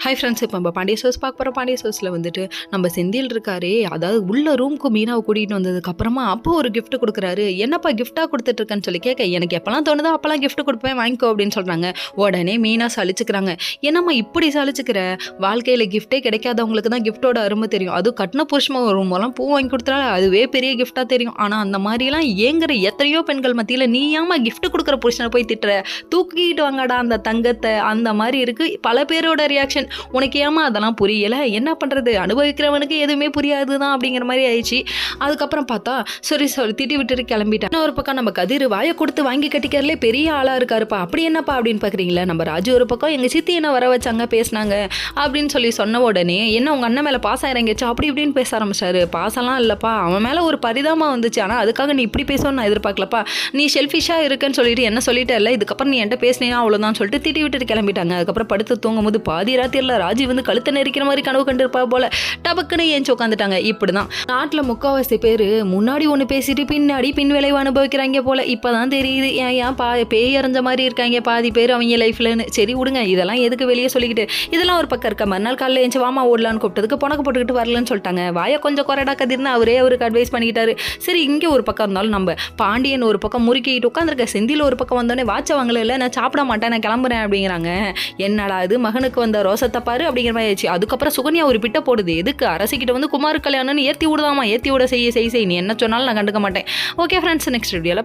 Hi friends, இப்போ நம்ம Pandya source பார்க்க போகிறோம். பாண்டிய சோர்ஸில் வந்துட்டு நம்ம செந்தில் இருக்காரே, அதாவது உள்ள ரூமுக்கு மீனாவை கூட்டிகிட்டு வந்ததுக்கப்புறமா அப்போ ஒரு gift கொடுக்குறாரு. என்னப்பா கிஃப்டாக கொடுத்துட்ருக்கேன்னு சொல்லி கேட்க, எனக்கு எப்போல்லாம் தோணுதோ அப்போல்லாம் gift கொடுப்பேன், வாங்கிக்கோ அப்படின்னு சொல்கிறாங்க. உடனே மீனா சலிச்சுக்கிறாங்க. என்னம்மா இப்படி சலிச்சுக்கிற, வாழ்க்கையில் கிஃப்டே கிடைக்காதவங்களுக்கு தான் கிஃப்டோட அருமை தெரியும். அதுவும் கட்டின புருஷமா ஒரு மூலம் பூ வாங்கி கொடுத்தாலும் அதுவே பெரிய கிஃப்டாக தெரியும். ஆனால் அந்த மாதிரிலாம் ஏங்குற எத்தனையோ பெண்கள் மத்தியில் நீ ஏமா gift கொடுக்குற புருஷனை போய் திட்டுற, தூக்கிட்டு வாங்கடா அந்த தங்கத்தை, அந்த மாதிரி இருக்குது பல பேரோட ரியாக்ஷன். உனக்கு ஏமா அதெல்லாம் புரியலை, என்ன பண்ணுறது, அனுபவிக்கிறவனுக்கு எதுவுமே புரியாது தான் அப்படிங்கிற மாதிரி ஆயிடுச்சு. அதுக்கப்புறம் பார்த்தா சரி திட்டி விட்டுட்டு கிளம்பிட்டேன். ஒரு பக்கம் நம்ம கதிர் வாயை கொடுத்து வாங்கி கட்டிக்கிறதுலே பெரிய ஆளாக இருக்காருப்பா. அப்படி என்னப்பா அப்படின்னு பார்க்குறீங்களா, நம்ம ராஜு ஒரு பக்கம் எங்கள் சித்தி என்ன வர வச்சாங்க பேசினாங்க அப்படின்னு சொல்லி சொன்ன உடனே என்ன உங்கள் அண்ணன் மேலே பாசம் இறங்கிச்சு அப்படி இப்படின்னு பேச ஆரம்பிச்சாரு. பாசம்லாம் இல்லைப்பா, அவன் மேலே ஒரு பரிதாபமாக வந்துச்சு. ஆனால் அதுக்காக நீ இப்படி பேசணும்னு நான் எதிர்பார்க்கலப்பா. நீ ஷெல்ஃபிஷாக இருக்குன்னு சொல்லிட்டு என்ன சொல்லிட்டே இல்லை, இதுக்கப்புறம் நீ என்கிட்ட பேசினீங்கன்னா அவ்வளோதான் சொல்லிட்டு திட்டி விட்டுட்டு கிளம்பிட்டாங்க. அதுக்கப்புறம் படுத்து தூங்கும் போது பாதி ராத்திரியில் ராஜி வந்து கழுத்தை நெரிக்கிற மாதிரி கனவு கண்டிருப்பா போல டபக்குன்னு ஏஞ்சி உட்காந்துட்டாங்க. இப்படிதான் நாட்டில் முக்கால்வாசி பேர் முன்னாடி ஒன்று பேசிட்டு பின்னாடி பின் விளைவு அனுபவிக்கிறாங்க போல. இப்போதான் தெரியுது ஏன் பேய் அரைஞ்ச மாதிரி இருக்காங்க பாதி பேர் அவங்க லைஃப்லன்னு. சரி விடுங்க, இதெல்லாம் எதுக்கு வெளியே சொல்லிக்கிட்டு. இதெல்லாம் ஒரு பக்கம் இருக்க. மறுநாள் காலையில் ஏஞ்சி வாமா ஓடலான்னு கூப்பிட்டதுக்கு புனக்கு போட்டுக்கிட்டு வரலன்னு சொல்லிட்டாங்க. வாயை கொஞ்சம் குறைடா கதிர்னு அவருக்கு அட்வைஸ் பண்ணிக்கிட்டாரு. சரி இங்கே ஒரு பக்கம் இருந்தாலும் நம்ம பாண்டியன் ஒரு பக்கம் முறுக்கிட்டு உட்காந்துருக்க, செந்தில் ஒரு பக்கம் வந்தோடனே வாட்ச வாங்கல, இல்லை நான் சாப்பிட மாட்டேன் நான் கிளம்புறேன் அப்படிங்கிறாங்க. என்னடா இது மகனுக்கு வந்த ரோசத்தை பாரு அப்படிங்கிற மாதிரி ஆயிடுச்சு. அதுக்கப்புறம் சுகன்யா ஒரு பிட்ட போடுது, எதுக்கு அரசிக்கிட்ட வந்து குமார் கல்யாணம்னு ஏற்றி விடுதாமா, ஏற்றி விட செய்ய நீ என்ன சொன்னாலும் நான் கண்டுக்க மாட்டேன். ஓகே ஃப்ரெண்ட்ஸ், நெக்ஸ்ட் வீடியோவில்